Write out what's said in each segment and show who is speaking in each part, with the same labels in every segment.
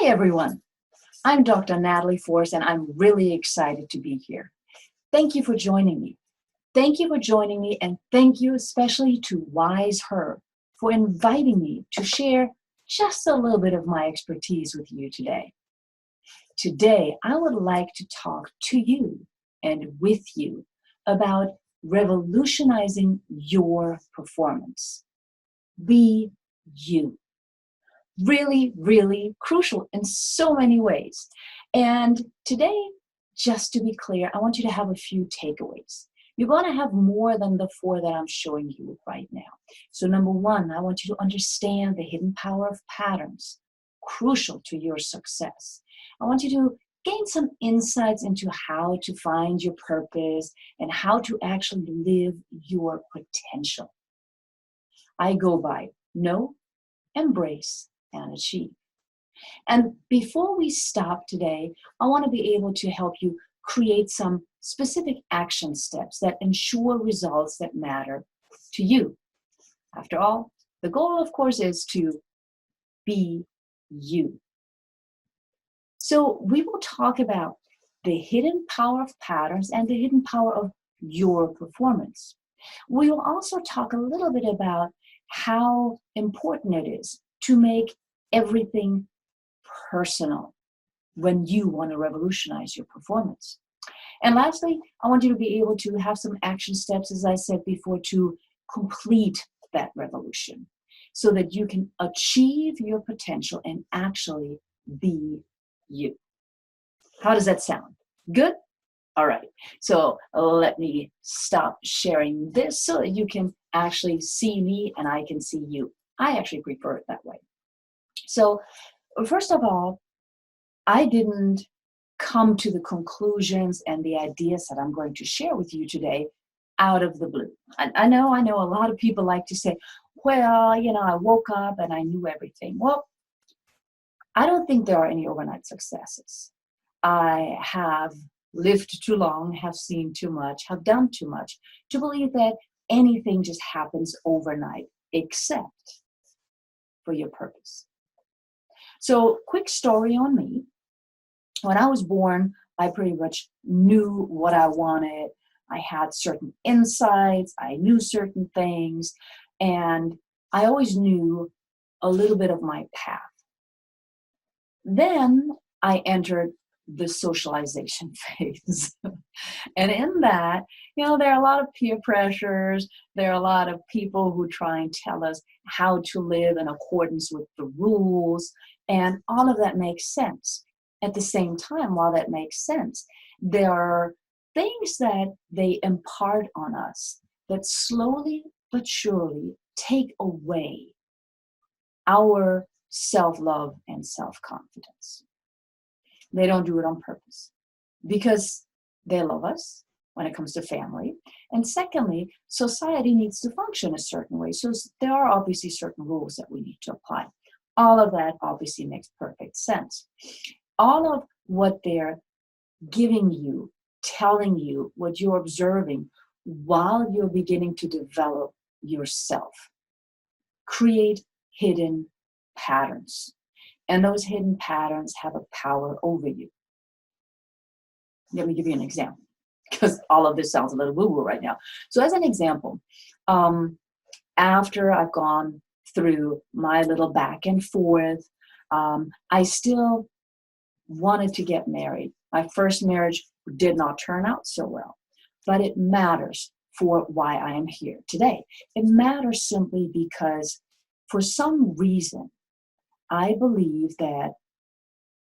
Speaker 1: Hi, everyone. I'm Dr. Natalie Force, and I'm really excited to be here. Thank you for joining me. Thank you for joining me, and thank you especially to WISEHER for inviting me to share just a little bit of my expertise with you today. Today, I would like to talk to you and with you about revolutionizing your performance. Be you. Really, really crucial in so many ways. And today, just to be clear, I want you to have a few takeaways. You're going to have more than the 4 that I'm showing you right now. So number 1, I want you to understand the hidden power of patterns, crucial to your success. I want you to gain some insights into how to find your purpose and how to actually live your potential. I go by know, embrace, and achieve. And before we stop today, I want to be able to help you create some specific action steps that ensure results that matter to you. After all, the goal, of course, is to be you. So we will talk about the hidden power of patterns and the hidden power of your performance. We will also talk a little bit about how important it is to make everything personal when you want to revolutionize your performance. And lastly, I want you to be able to have some action steps, as I said before, to complete that revolution so that you can achieve your potential and actually be you. How does that sound? Good? All right. So let me stop sharing this so that you can actually see me and I can see you. I actually prefer it that way. So first of all, I didn't come to the conclusions and the ideas that I'm going to share with you today out of the blue. I know a lot of people like to say, well, I woke up and I knew everything. Well, I don't think there are any overnight successes. I have lived too long, have seen too much, have done too much to believe that anything just happens overnight except for your purpose. So, quick story on me. When I was born, I pretty much knew what I wanted. I had certain insights, I knew certain things, and I always knew a little bit of my path. Then I entered the socialization phase. And in that, there are a lot of peer pressures. There are a lot of people who try and tell us how to live in accordance with the rules. And all of that makes sense. At the same time, while that makes sense, there are things that they impart on us that slowly but surely take away our self-love and self-confidence. They don't do it on purpose because they love us when it comes to family. And secondly, society needs to function a certain way. So there are obviously certain rules that we need to apply. All of that obviously makes perfect sense. All of what they're giving you, telling you, what you're observing while you're beginning to develop yourself, create hidden patterns. And those hidden patterns have a power over you. Let me give you an example, because all of this sounds a little woo-woo right now. So as an example, after I've gone through my little back and forth, I still wanted to get married. My first marriage did not turn out so well, but it matters for why I am here today. It matters simply because for some reason, I believe that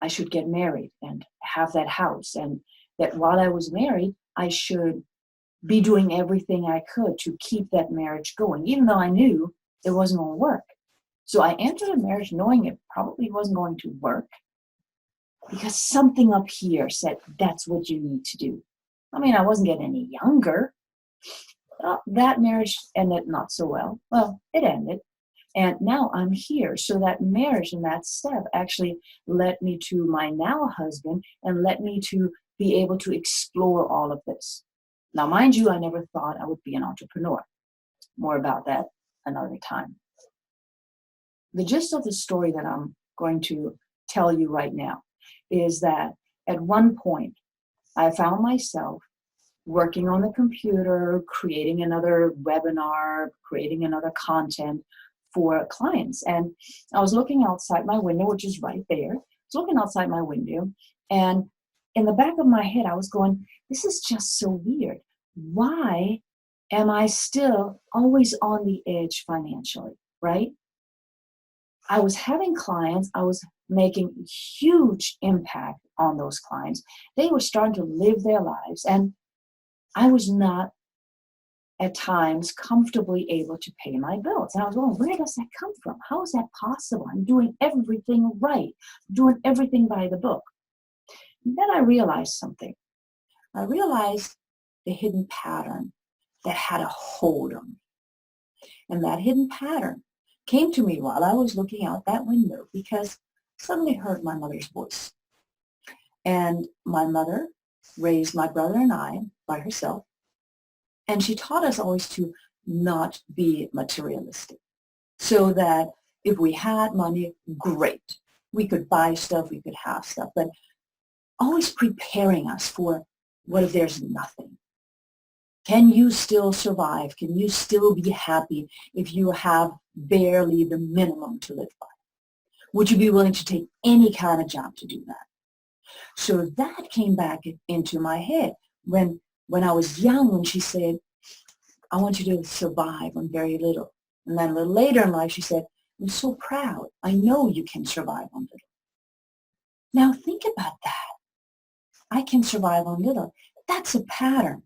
Speaker 1: I should get married and have that house, and that while I was married, I should be doing everything I could to keep that marriage going, even though I knew it wasn't going to work. So I entered a marriage knowing it probably wasn't going to work because something up here said, that's what you need to do. I mean, I wasn't getting any younger. Well, that marriage ended not so well. Well, it ended. And now I'm here. So that marriage and that step actually led me to my now husband and led me to be able to explore all of this. Now, mind you, I never thought I would be an entrepreneur. More about that another time. The gist of the story that I'm going to tell you right now is that at one point, I found myself working on the computer, creating another webinar, creating another content for clients. And I was looking outside my window, which is right there. I was looking outside my window, and in the back of my head, I was going, this is just so weird. Why am I still always on the edge financially, right? I was having clients, I was making huge impact on those clients. They were starting to live their lives, and I was not at times comfortably able to pay my bills. And I was going, where does that come from? How is that possible? I'm doing everything right, doing everything by the book. And then I realized something. I realized the hidden pattern that had a hold on me. And that hidden pattern came to me while I was looking out that window because I suddenly heard my mother's voice. And my mother raised my brother and I by herself. And she taught us always to not be materialistic. So that if we had money, great. We could buy stuff, we could have stuff, but always preparing us for what if there's nothing? Can you still survive? Can you still be happy if you have barely the minimum to live by? Would you be willing to take any kind of job to do that? So that came back into my head when I was young, when she said, I want you to survive on very little. And then a little later in life, she said, I'm so proud. I know you can survive on little. Now think about that. I can survive on little. That's a pattern.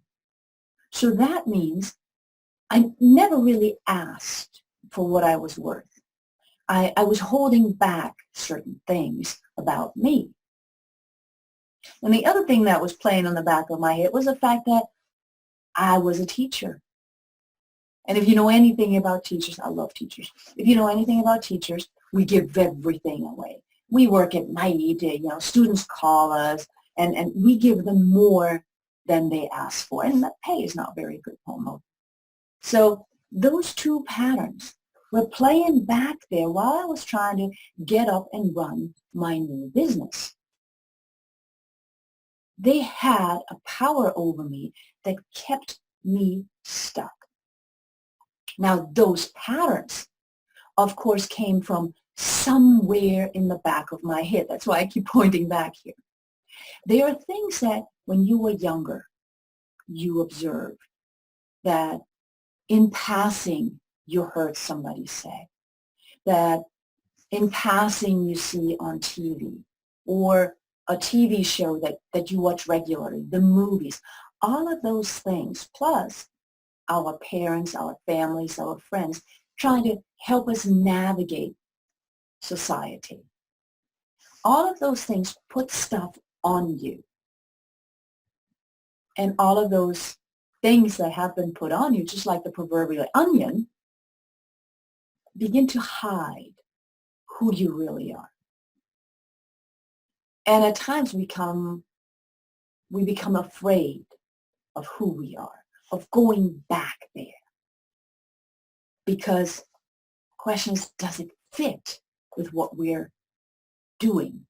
Speaker 1: So that means I never really asked for what I was worth. I was holding back certain things about me. And the other thing that was playing on the back of my head was the fact that I was a teacher. And if you know anything about teachers, I love teachers. If you know anything about teachers, we give everything away. We work at night, students call us, and we give them more than they ask for. And that pay is not very good, Homo. So those two patterns were playing back there while I was trying to get up and run my new business. They had a power over me that kept me stuck. Now, those patterns, of course, came from somewhere in the back of my head. That's why I keep pointing back here. They are things that when you were younger, you observed, that in passing, you heard somebody say, that in passing you see on TV, or a TV show that you watch regularly, the movies, all of those things, plus our parents, our families, our friends, trying to help us navigate society. All of those things put stuff on you. And all of those things that have been put on you, just like the proverbial onion, begin to hide who you really are. And at times we become afraid of who we are, of going back there. Because the question is, does it fit with what we're doing?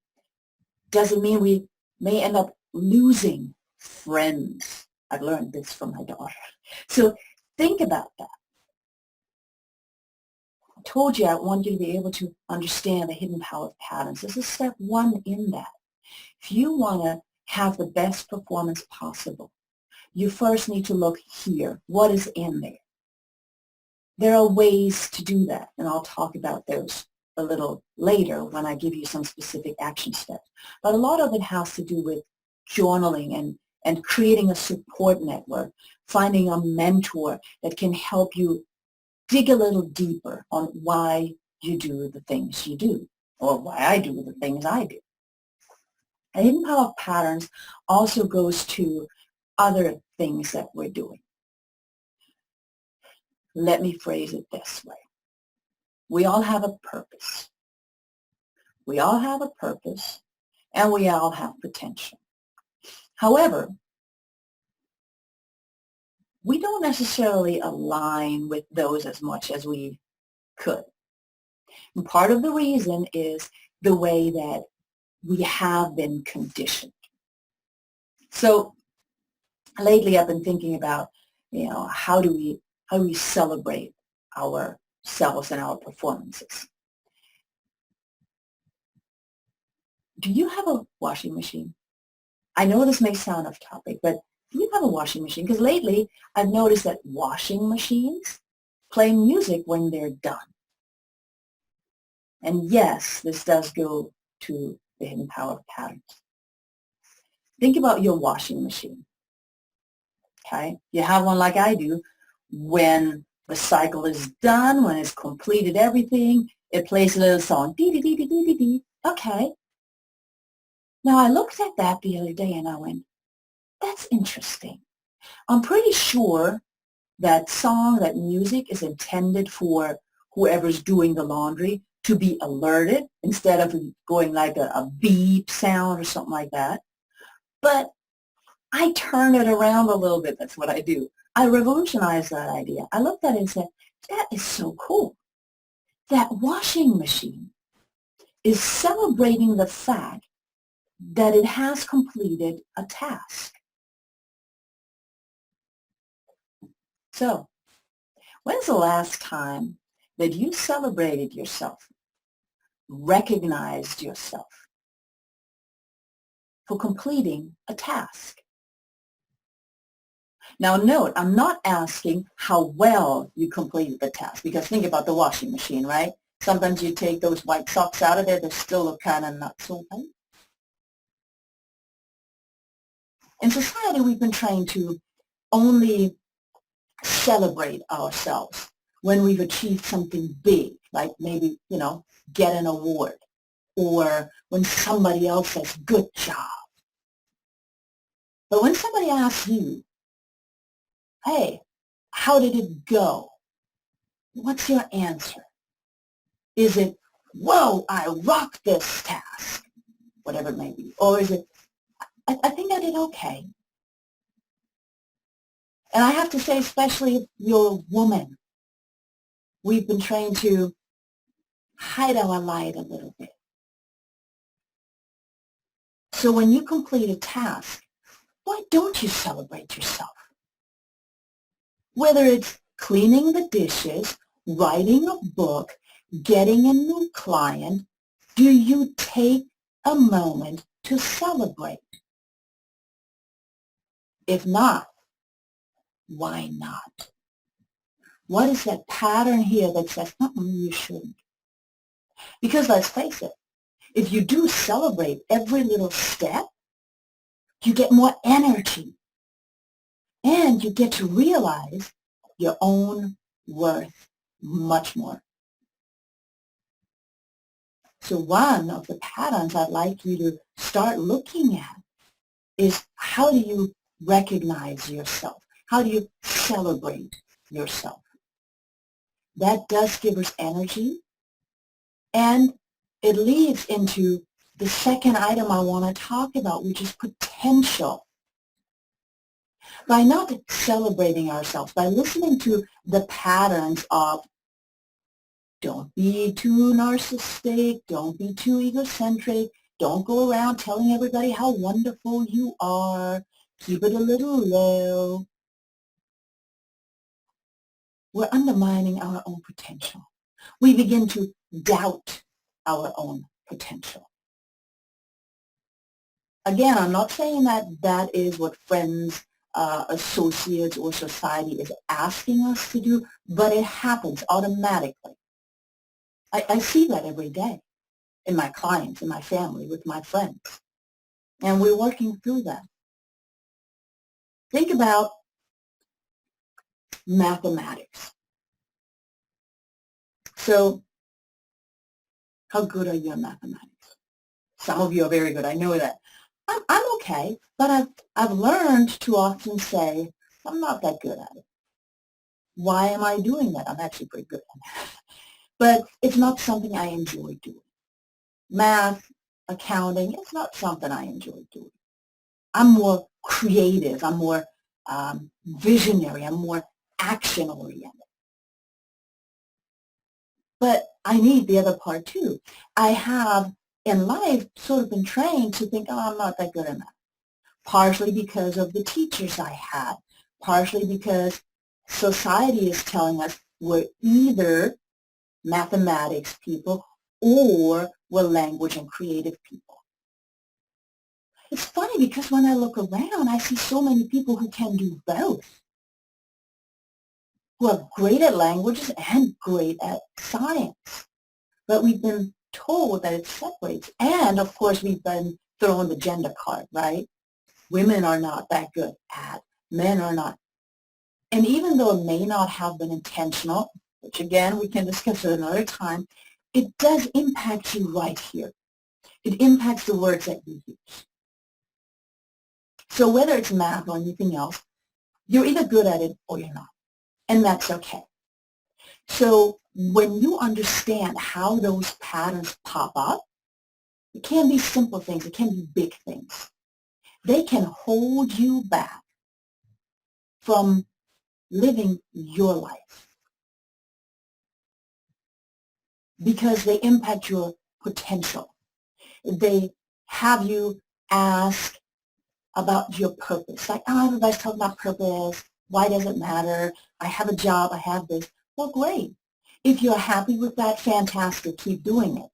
Speaker 1: Does it mean we may end up losing friends? I've learned this from my daughter. So think about that. I told you I want you to be able to understand the hidden power patterns. This is step one in that. If you want to have the best performance possible, you first need to look here. What is in there? There are ways to do that, and I'll talk about those a little later when I give you some specific action steps. But a lot of it has to do with journaling and creating a support network, finding a mentor that can help you dig a little deeper on why you do the things you do, or why I do the things I do. The hidden power of patterns also goes to other things that we're doing. Let me phrase it this way. We all have a purpose. We all have a purpose, and we all have potential. However, we don't necessarily align with those as much as we could. And part of the reason is the way that we have been conditioned. So lately I've been thinking about, how do we celebrate ourselves and our performances? Do you have a washing machine? I know this may sound off topic, but do you have a washing machine? Because lately I've noticed that washing machines play music when they're done. And yes, this does go to the hidden power of patterns. Think about your washing machine, okay? You have one like I do. When the cycle is done, when it's completed everything, it plays a little song, dee-dee-dee-dee-dee-dee. Okay. Now, I looked at that the other day and I went, that's interesting. I'm pretty sure that song, that music is intended for whoever's doing the laundry to be alerted instead of going like a beep sound or something like that. But I turn it around a little bit. That's what I do. I revolutionize that idea. I looked at it and said, that is so cool. That washing machine is celebrating the fact that it has completed a task. So, when's the last time that you celebrated yourself, recognized yourself for completing a task? Now note, I'm not asking how well you completed the task, because think about the washing machine, right? Sometimes you take those white socks out of there, they're still kind of not so white. In society, we've been trying to only celebrate ourselves when we've achieved something big, like maybe, get an award, or when somebody else says, good job. But when somebody asks you, hey, how did it go? What's your answer? Is it, whoa, I rocked this task, whatever it may be? Or is it, I think I did okay. And I have to say, especially if you're a woman, we've been trained to hide our light a little bit. So when you complete a task, why don't you celebrate yourself? Whether it's cleaning the dishes, writing a book, getting a new client, do you take a moment to celebrate? If not, why not? What is that pattern here that says, you shouldn't? Because let's face it, if you do celebrate every little step, you get more energy. And you get to realize your own worth much more. So one of the patterns I'd like you to start looking at is, how do you recognize yourself? How do you celebrate yourself? That does give us energy, and it leads into the second item I want to talk about, which is potential. By not celebrating ourselves, by listening to the patterns of don't be too narcissistic, don't be too egocentric, don't go around telling everybody how wonderful you are, keep it a little low, we're undermining our own potential. We begin to doubt our own potential. Again, I'm not saying that that is what friends, associates, or society is asking us to do, but it happens automatically. I see that every day in my clients, in my family, with my friends. And we're working through that. Think about mathematics. So how good are you in mathematics? Some of you are very good. I know that. I'm okay, but I've learned to often say, I'm not that good at it. Why am I doing that? I'm actually pretty good at it. But it's not something I enjoy doing. Math, accounting, it's not something I enjoy doing. I'm more creative. I'm more visionary. I'm more action-oriented. But I need the other part too. I have
Speaker 2: in life sort of been trained to think, oh, I'm not that good at math. Partially because of the teachers I had, partially because society is telling us we're either mathematics people or we're language and creative people. It's funny because when I look around, I see so many people who can do both, who are great at languages and great at science. But we've been told that it separates. And, of course, we've been thrown the gender card, right? Women are not that good at, men are not. And even though it may not have been intentional, which again we can discuss at another time, it does impact you right here. It impacts the words that you use. So whether it's math or anything else, you're either good at it or you're not. And that's okay. So when you understand how those patterns pop up, it can be simple things, it can be big things. They can hold you back from living your life because they impact your potential. They have you ask about your purpose. Like, oh, everybody's talking about purpose. Why does it matter? I have a job. I have this. Well, great. If you're happy with that, fantastic. Keep doing it.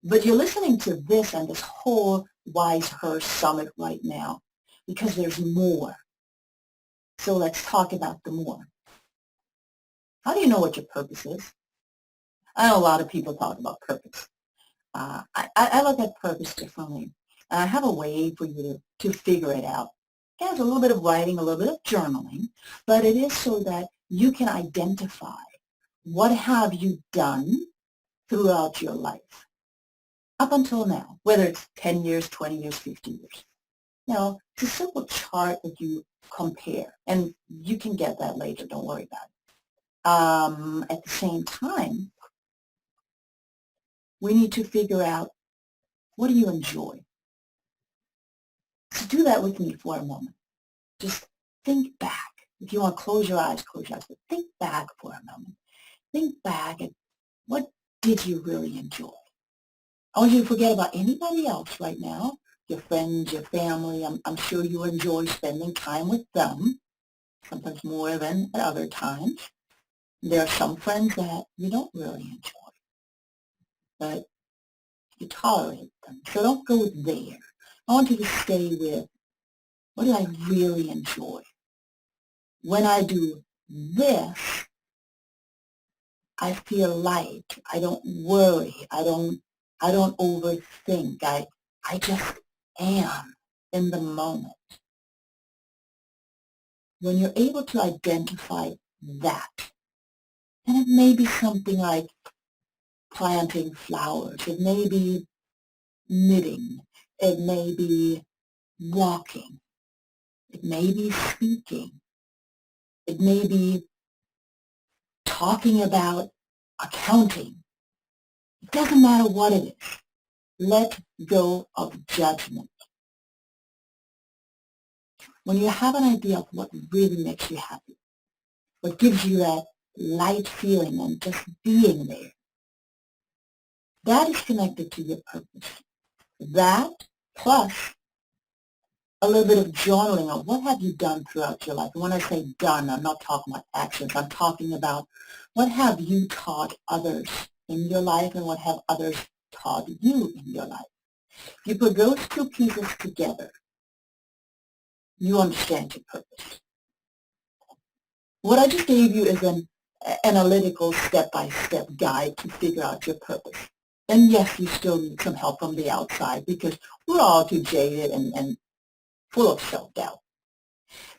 Speaker 2: But you're listening to this and this whole WISEHER summit right now because there's more. So let's talk about the more. How do you know what your purpose is? I know a lot of people talk about purpose. I look at purpose differently. I have a way for you to figure it out. It has a little bit of writing, a little bit of journaling, but it is so that you can identify what have you done throughout your life up until now, whether it's 10 years, 20 years, 50 years. Now, it's a simple chart that you compare, and you can get that later. Don't worry about it. At the same time, we need to figure out, what do you enjoy? So do that with me for a moment. Just think back. If you want to close your eyes, but think back for a moment. Think back at what did you really enjoy? I want you to forget about anybody else right now, your friends, your family. I'm sure you enjoy spending time with them, sometimes more than at other times. There are some friends that you don't really enjoy, but you tolerate them. So don't go there. I want you to stay with, what do I really enjoy? When I do this, I feel light. I don't worry. I don't overthink. I just am in the moment. When you're able to identify that, and it may be something like planting flowers, it may be knitting, it may be walking, it may be speaking, it may be talking about accounting. It doesn't matter what it is. Let go of judgment. When you have an idea of what really makes you happy, what gives you that light feeling and just being there, that is connected to your purpose. That plus a little bit of journaling of what have you done throughout your life. And when I say done, I'm not talking about actions. I'm talking about what have you taught others in your life and what have others taught you in your life. If you put those two pieces together, you understand your purpose. What I just gave you is an analytical step-by-step guide to figure out your purpose. And yes, you still need some help from the outside because we're all too jaded and full of self-doubt.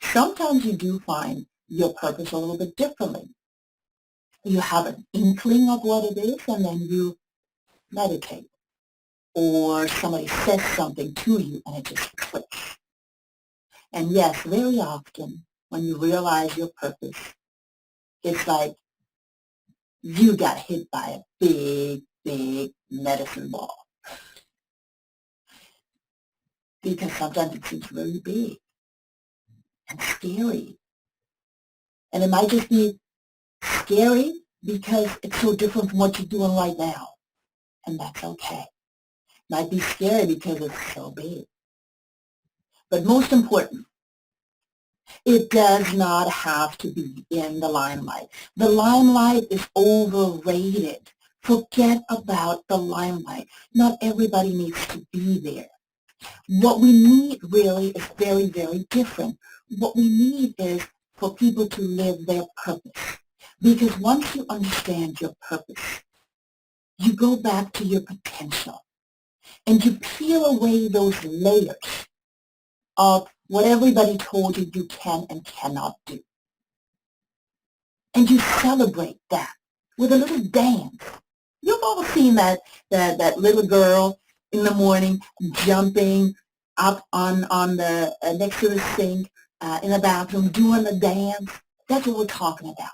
Speaker 2: Sometimes you do find your purpose a little bit differently. You have an inkling of what it is and then you meditate. Or somebody says something to you and it just clicks. And yes, very often when you realize your purpose, it's like you got hit by a big, big medicine ball. Because sometimes it seems really big and scary. And it might just be scary because it's so different from what you're doing right now. and that's okay. Might be scary because it's so big. But most important, it does not have to be in the limelight. The limelight is overrated. Forget about the limelight. Not everybody needs to be there. What we need really is very, very different. What we need is for people to live their purpose. Because once you understand your purpose, you go back to your potential and you peel away those layers of what everybody told you you can and cannot do. And you celebrate that with a little dance. You've all seen that little girl in the morning jumping up on the next to the sink in the bathroom doing the dance. That's what we're talking about.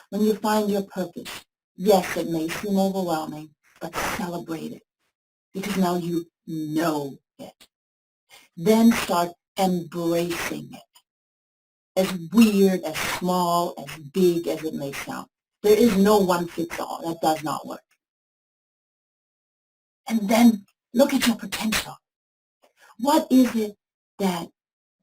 Speaker 2: When you find your purpose, yes, it may seem overwhelming, but celebrate it because now you know it. Then start embracing it. As weird, as small, as big as it may sound. There is no one fits all. That does not work. And then look at your potential. What is it that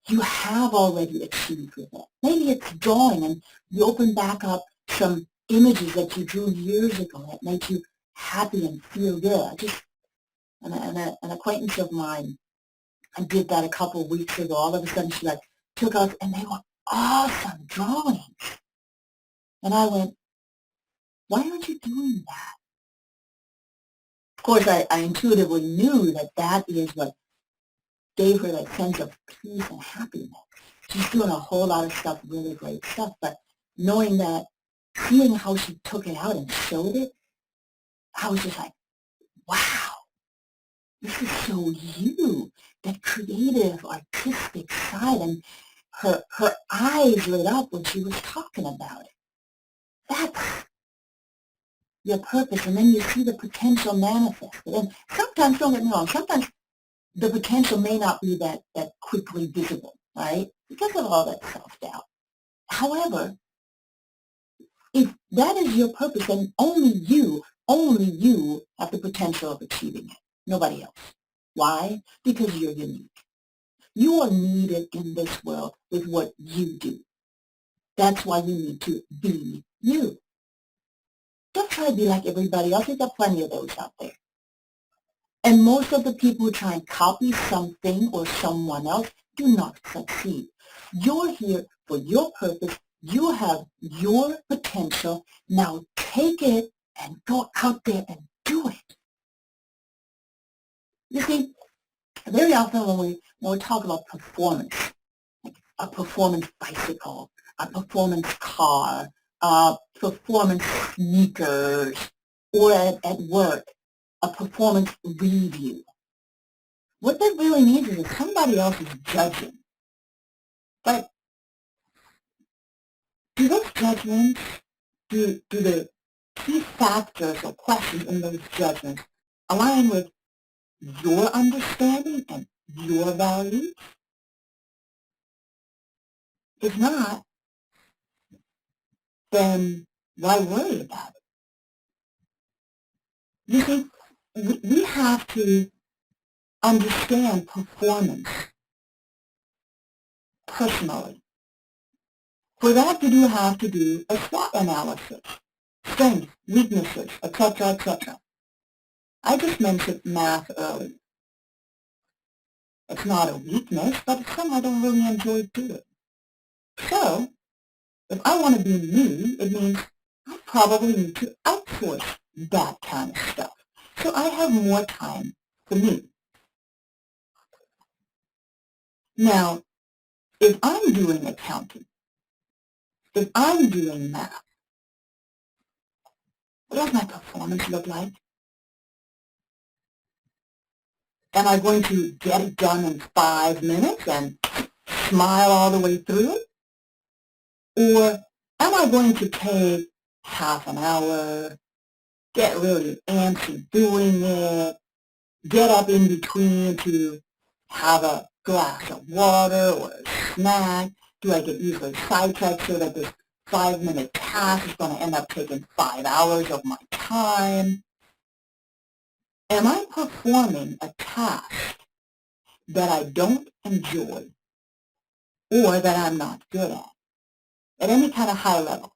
Speaker 2: you have already achieved with it? Maybe it's drawing and you open back up some images that you drew years ago that made you happy and feel good. An acquaintance of mine, I did that a couple of weeks ago. All of a sudden she took out, and they were awesome drawings. And I went, why aren't you doing that? Of course, I intuitively knew that that is what gave her that sense of peace and happiness. She's doing a whole lot of stuff, really great stuff, but knowing that, seeing how she took it out and showed it, I was just like, wow, this is so you, that creative, artistic side, and her eyes lit up when she was talking about it. That's your purpose, and then you see the potential manifested. And sometimes, don't get me wrong, sometimes the potential may not be that quickly visible, right? Because of all that self-doubt. However, if that is your purpose, then only you have the potential of achieving it. Nobody else. Why? Because you're unique. You are needed in this world with what you do. That's why you need to be you. Don't try to be like everybody else. There's got plenty of those out there. And most of the people who try and copy something or someone else do not succeed. You're here for your purpose. You have your potential. Now take it and go out there and do it. You see, very often when we talk about performance, like a performance bicycle, a performance car, performance sneakers, or at work, a performance review. What that really means is that somebody else is judging. But do those judgments, do the key factors or questions in those judgments align with your understanding and your values? If not, then why worry about it? You see, we have to understand performance personally. For that, we do have to do a SWOT analysis, strengths, weaknesses, etc., etc. I just mentioned math earlier. It's not a weakness, but it's something I don't really enjoy doing. So, if I want to be me, it means I probably need to outsource that kind of stuff. So I have more time for me. Now, if I'm doing accounting, if I'm doing math, what does my performance look like? Am I going to get it done in 5 minutes and smile all the way through it? Or am I going to take half an hour, get really antsy doing it, get up in between to have a glass of water or a snack? Do I get easily sidetracked so that this 5-minute task is going to end up taking 5 hours of my time? Am I performing a task that I don't enjoy or that I'm not good at any kind of high level?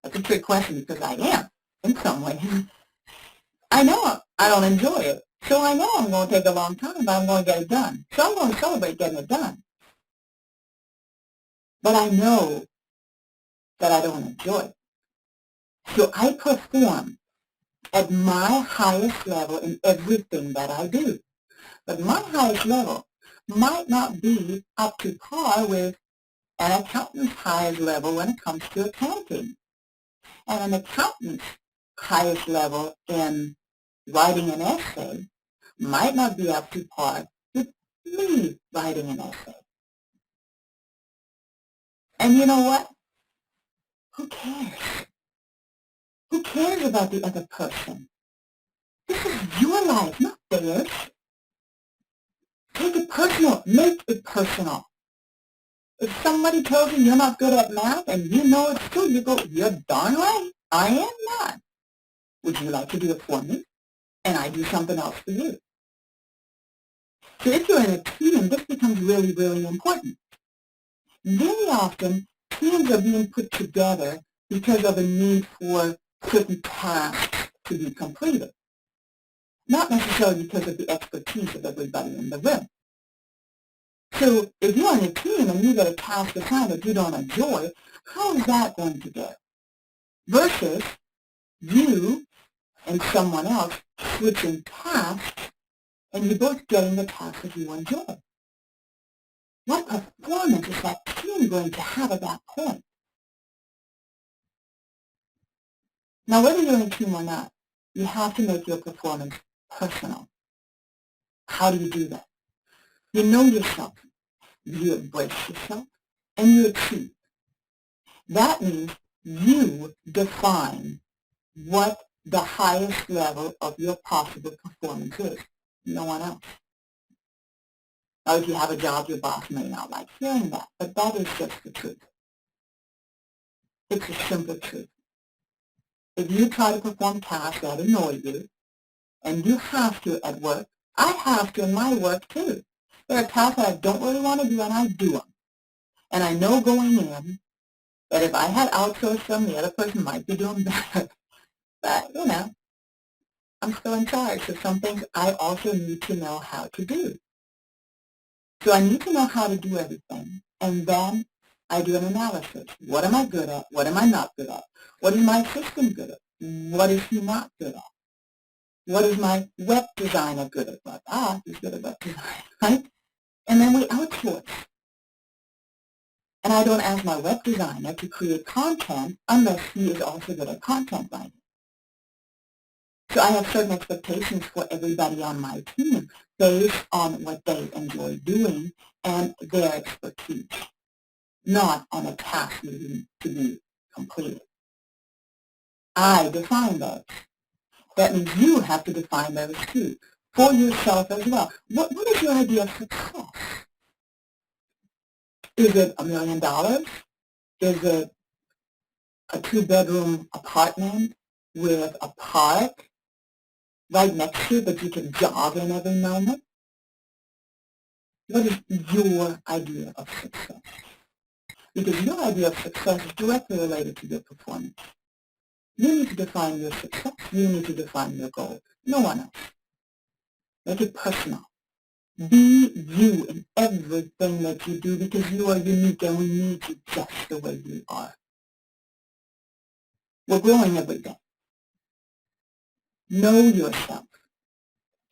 Speaker 2: That's a trick question because I am in some ways. I know I don't enjoy it, so I know I'm going to take a long time, but I'm going to get it done. So I'm going to celebrate getting it done. But I know that I don't enjoy it. So I perform at my highest level in everything that I do. But my highest level might not be up to par with an accountant's highest level when it comes to accounting. And an accountant's highest level in writing an essay might not be up to par with me writing an essay. And you know what? Who cares? Who cares about the other person? This is your life, not theirs. Take it personal. Make it personal. If somebody tells you you're not good at math and you know it's true, you go, you're darn right, I am not. Would you like to do it for me? And I do something else for you. So if you're in a team, this becomes really, really important. Very often, teams are being put together because of a need for certain tasks to be completed, not necessarily because of the expertise of everybody in the room. So if you're on a team and you get a task assigned that you don't enjoy, how is that going to go? Versus you and someone else switching tasks and you're both getting the task that you enjoy. What performance is that team going to have at that point? Now, whether you're in a team or not, you have to make your performance personal. How do you do that? You know yourself, you embrace yourself, and you achieve. That means you define what the highest level of your possible performance is. No one else. Now, if you have a job, your boss may not like hearing that, but that is just the truth. It's a simple truth. If you try to perform tasks that annoy you, and you have to at work, I have to in my work too. There are tasks that I don't really want to do, and I do them. And I know going in that if I had outsourced them, the other person might be doing better. But, you know, I'm still in charge, so some things I also need to know how to do. So I need to know how to do everything, and then I do an analysis. What am I good at? What am I not good at? What is my assistant good at? What is he not good at? What is my web designer good at? Like, he's good at web design, right? And then we outsource. And I don't ask my web designer to create content unless he is also good at content writing. So I have certain expectations for everybody on my team based on what they enjoy doing and their expertise, not on a task needing to be completed. I define those. That means you have to define those too, for yourself as well. What is your idea of success? Is it $1 million? Is it a 2-bedroom apartment with a park right next to it that you can jog in every moment? What is your idea of success? Because your idea of success is directly related to your performance. You need to define your success. You need to define your goal. No one else. Make it personal. Be you in everything that you do because you are unique and we need you just the way you are. We're growing every day. Know yourself.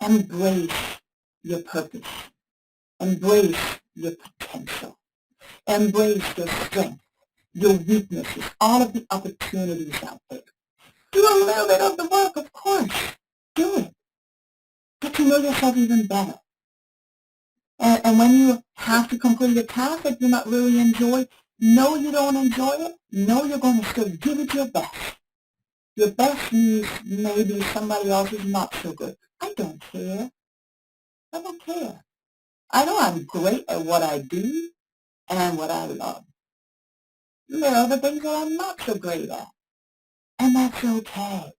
Speaker 2: Embrace your purpose. Embrace your potential. Embrace your strength, your weaknesses, all of the opportunities out there. Do a little bit of the work, of course. Do it. Get to know yourself even better. And when you have to complete a task that you not really enjoy, know you don't enjoy it. Know you're going to still give it your best. Your best means maybe somebody else is not so good. I don't care. I don't care. I know I'm great at what I do and what I love. There are other things that I'm not so great at. And that's okay.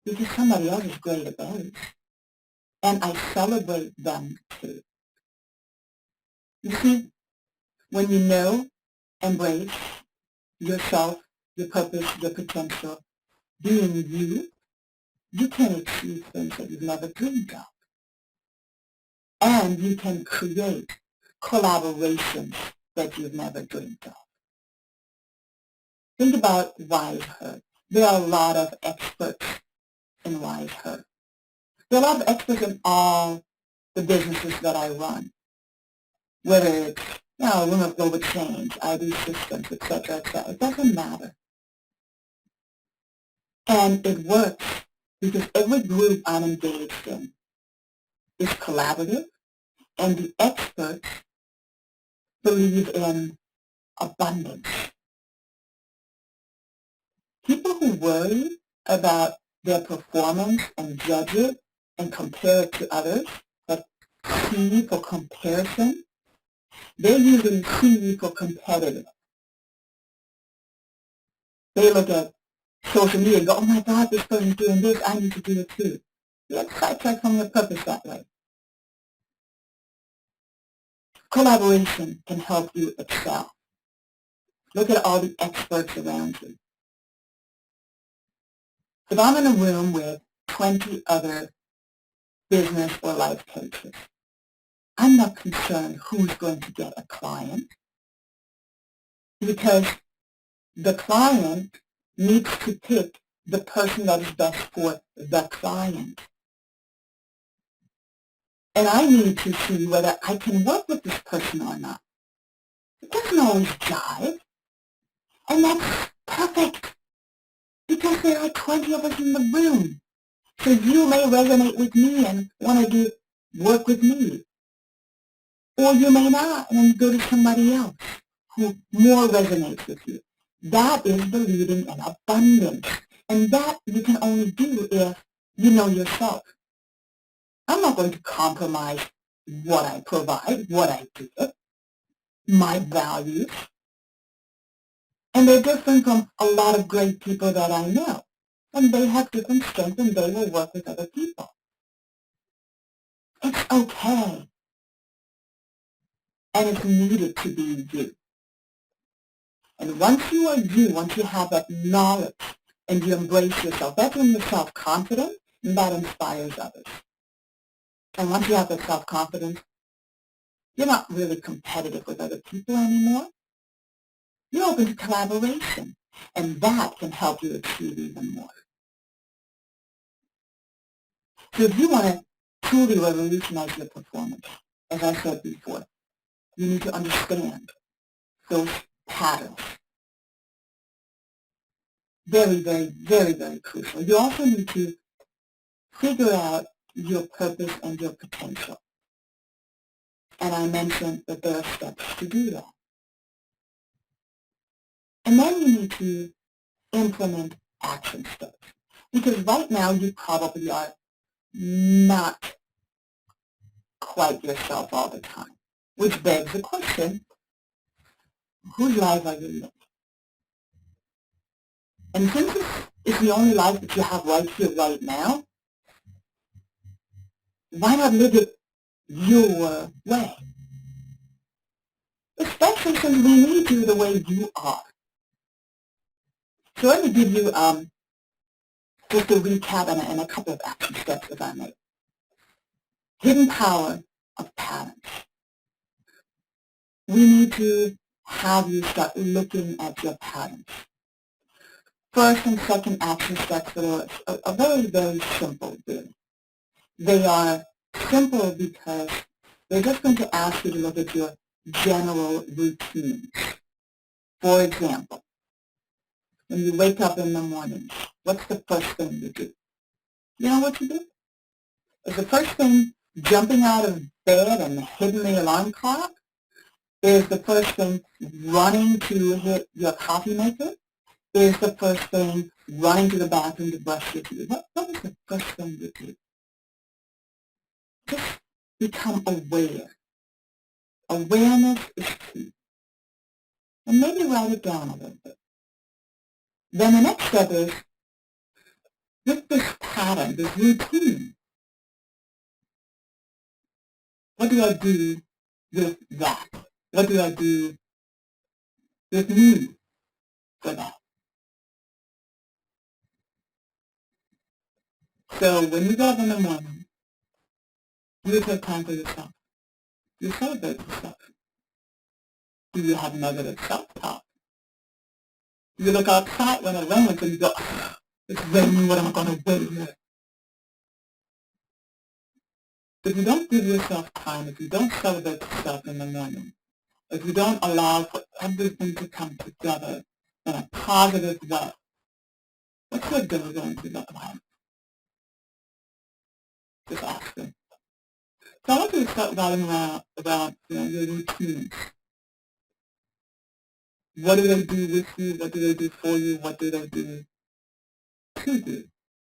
Speaker 2: because somebody else is great at those. And I celebrate them too. You see, when you know, embrace yourself, your purpose, your potential, being you, you can achieve things that you've never dreamed of. And you can create collaborations that you've never dreamed of. Think about WISEHER. There are a lot of experts in WISEHER. There are a lot of experts in all the businesses that I run, whether it's a room of global change, ID systems, etc., etc. It doesn't matter. And it works because every group I'm engaged in is collaborative, and the experts believe in abundance. People who worry about their performance and judge it and compare it to others, like C for comparison, they usually C for competitive. They look at social media and go, oh my God, this person's doing this, I need to do it too. You get sidetracked from your purpose that way. Collaboration can help you excel. Look at all the experts around you. If I'm in a room with 20 other business or life coaches, I'm not concerned who's going to get a client, because the client needs to pick the person that is best for the client. And I need to see whether I can work with this person or not. It doesn't always jive, and that's perfect, because there are 20 of us in the room. So you may resonate with me and want to do work with me. Or you may not, and then go to somebody else who more resonates with you. That is believing in abundance. And that you can only do if you know yourself. I'm not going to compromise what I provide, what I give, my values. And they're different from a lot of great people that I know. And they have different strengths, and they will work with other people. It's okay. And it's needed to be you. And once you are you, once you have that knowledge and you embrace yourself, that's when you're self-confident, and that inspires others. And once you have that self-confidence, you're not really competitive with other people anymore. You're open to collaboration, and that can help you achieve even more. So if you want to truly revolutionize your performance, as I said before, you need to understand those patterns. Very, very, very, very crucial. You also need to figure out your purpose and your potential. And I mentioned that there are steps to do that. And then you need to implement action steps. Because right now you probably are not quite yourself all the time. Which begs the question, whose life are you living? And since this is the only life that you have right here, right now, why not live it your way? Especially since we need you the way you are. So let me give you just a recap and a couple of action steps, if I may. Hidden power of patterns. We need to have you start looking at your patterns. First and second action steps are very, very simple, really. They are simple because they're just going to ask you to look at your general routines. For example, when you wake up in the morning, what's the first thing you do? You know what you do? Is the first thing jumping out of bed and hitting the alarm clock? Is the first thing running to hit your coffee maker? Is the first thing running to the bathroom to brush your teeth? What is the first thing you do? Just become aware. Awareness is key. And maybe write it down a little bit. Then the next step is with this pattern, this routine, what do I do with that? What do I do with me for that? So when you get up in the morning, you take time for yourself. You celebrate yourself. Do you have negative self-talk? You look outside when it rains and you go, it's raining, what am I going to do here? If you don't give yourself time, if you don't celebrate yourself in the morning, if you don't allow for everything to come together in a positive way, what's your day going to look like? Just ask them. So I want you to start writing about your routines. What do they do with you? What do they do for you? What do they do to do?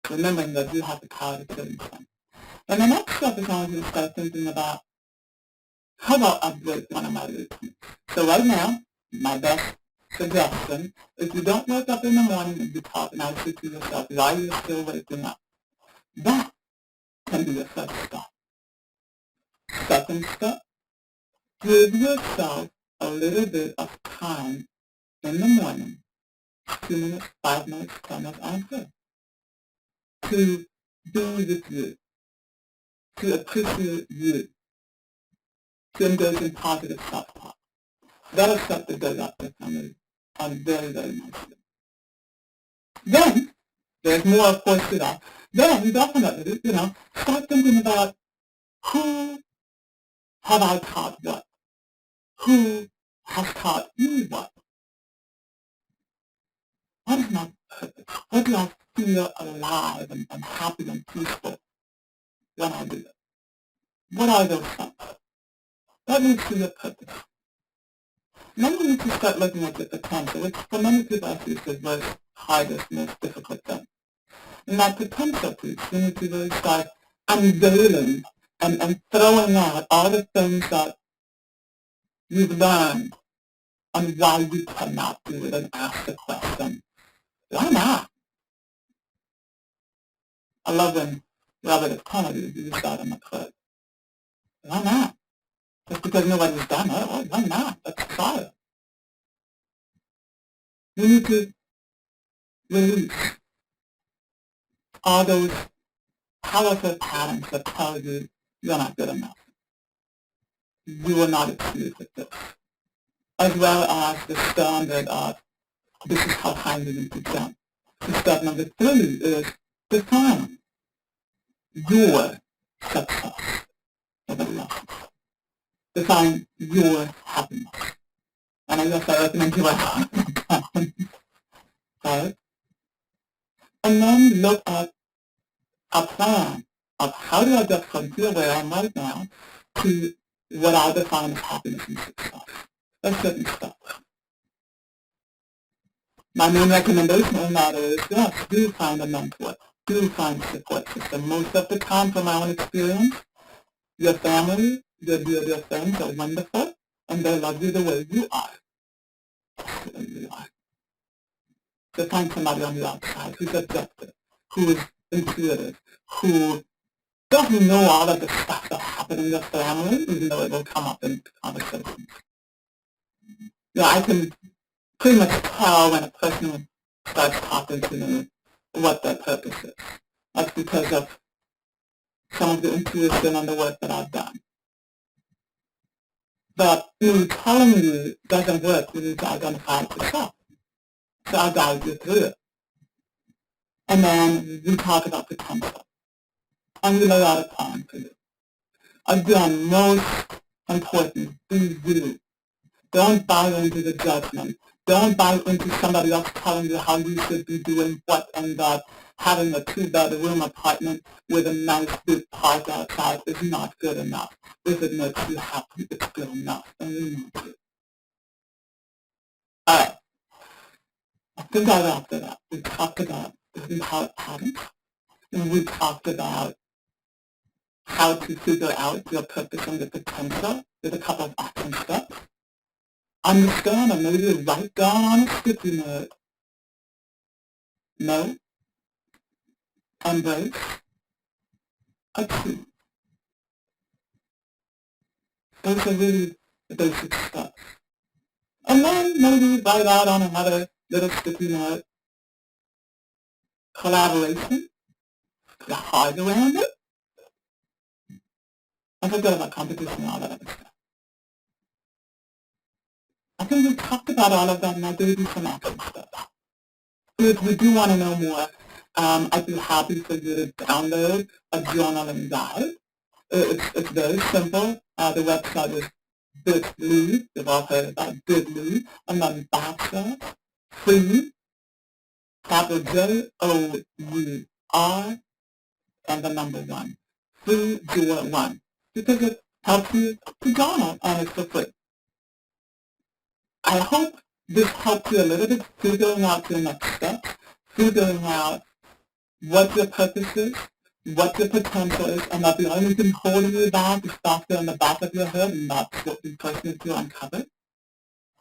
Speaker 2: Remembering that you have the power to change them. And the next step is I want you to start thinking about how about upgrade one of my routines. So right now, my best suggestion is you don't wake up in the morning and you talk nicely to yourself while you're still waking up. That can be the first step. Second step, give yourself a little bit of time in the morning, 2 minutes, 5 minutes, 10 minutes, I don't care, to be with you, to appreciate you, to engage in positive self-talk. That'll set the day up differently and very, very nicely. Then, there's more, of course, to that. Then, definitely, start thinking about who have I taught what? Who has taught me what? What is my purpose? What do I feel alive and happy and peaceful when I do it? What are those things? That needs to be a purpose. Then we need to start looking at the potential, which for many people I see is the most hardest, most difficult thing. And that potential piece, we need to really start unveiling and throwing out all the things that you've learned on why you cannot do it and ask the question, why not? I love when Robert Kennedy used that in the clip. Why not? Just because nobody's done it, well, why not? Let's try it. We need to release all those powerful patterns that tell you you're not good enough. You will not achieve with this. As well as the standard of this is how high you need to jump. So step number 3 is define your success. Nobody else. Define your happiness. And I guess I recommend you write it right? And then look at a plan of how do I get from here where I am right now to what I define as happiness and success. That's certain steps. My main recommendation on that is, yes, do find a mentor. Do find a support system. Most of the time, from my own experience, your family, they do their things are wonderful, and they love you the way you are. To find somebody on the outside who's objective, who is intuitive, who doesn't know all of the stuff that happened in your family, even though it will come up in conversations. I can pretty much tell when a person starts talking to me what their purpose is. That's because of some of the intuition and the work that I've done. But telling you doesn't work. You need to identify it yourself. So I'll guide you through it. And then we talk about potential. And we lay out a plan for you. Again, most important, be you. Don't buy into the judgment. Don't buy into somebody else telling you how you should be doing what and that. Having a 2-bedroom apartment with a nice big park outside is not good enough. If it makes you happy, it's good enough. And you need to. Alright. I think I wrapped it up. We talked about how it happens. And we talked about how to figure out your purpose and your potential with a couple of action steps. Understand and maybe write down on a sticky note. No, embrace, achieve. Those are really the basic steps. And then maybe write out on another little sticky note, collaboration, put a heart around it, and forget about competition and all that other stuff. I think we talked about all of that, and I gave you some action steps. If you do want to know more, I'd be happy for you to download a journaling guide. It's very simple. The website is bit.ly, you've all heard about bit.ly, and then backslash, free, capital Jour, and the number 1. Free Jour 1. Because it helps you to journal, and it's for free. I hope this helps you a little bit figuring out your next steps, figuring out what your purpose is, what your potential is, and that the only thing holding you back is doctor in the back of your head, and that's what we personally to uncover.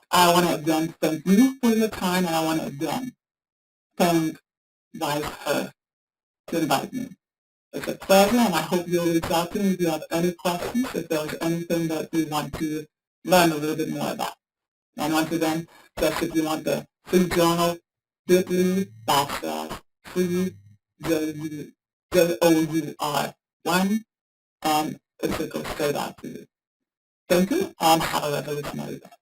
Speaker 2: I want to again thank you for your time, and I want to again thank WISEHER to invite me. It's a pleasure, and I hope you'll reach out to me if you have any questions, if there's anything that you want to learn a little bit more about. And once again, just if you want the free journal, bit.ly / free Jour1, and it should go straight out to you. Thank you, and have a revolutionary day.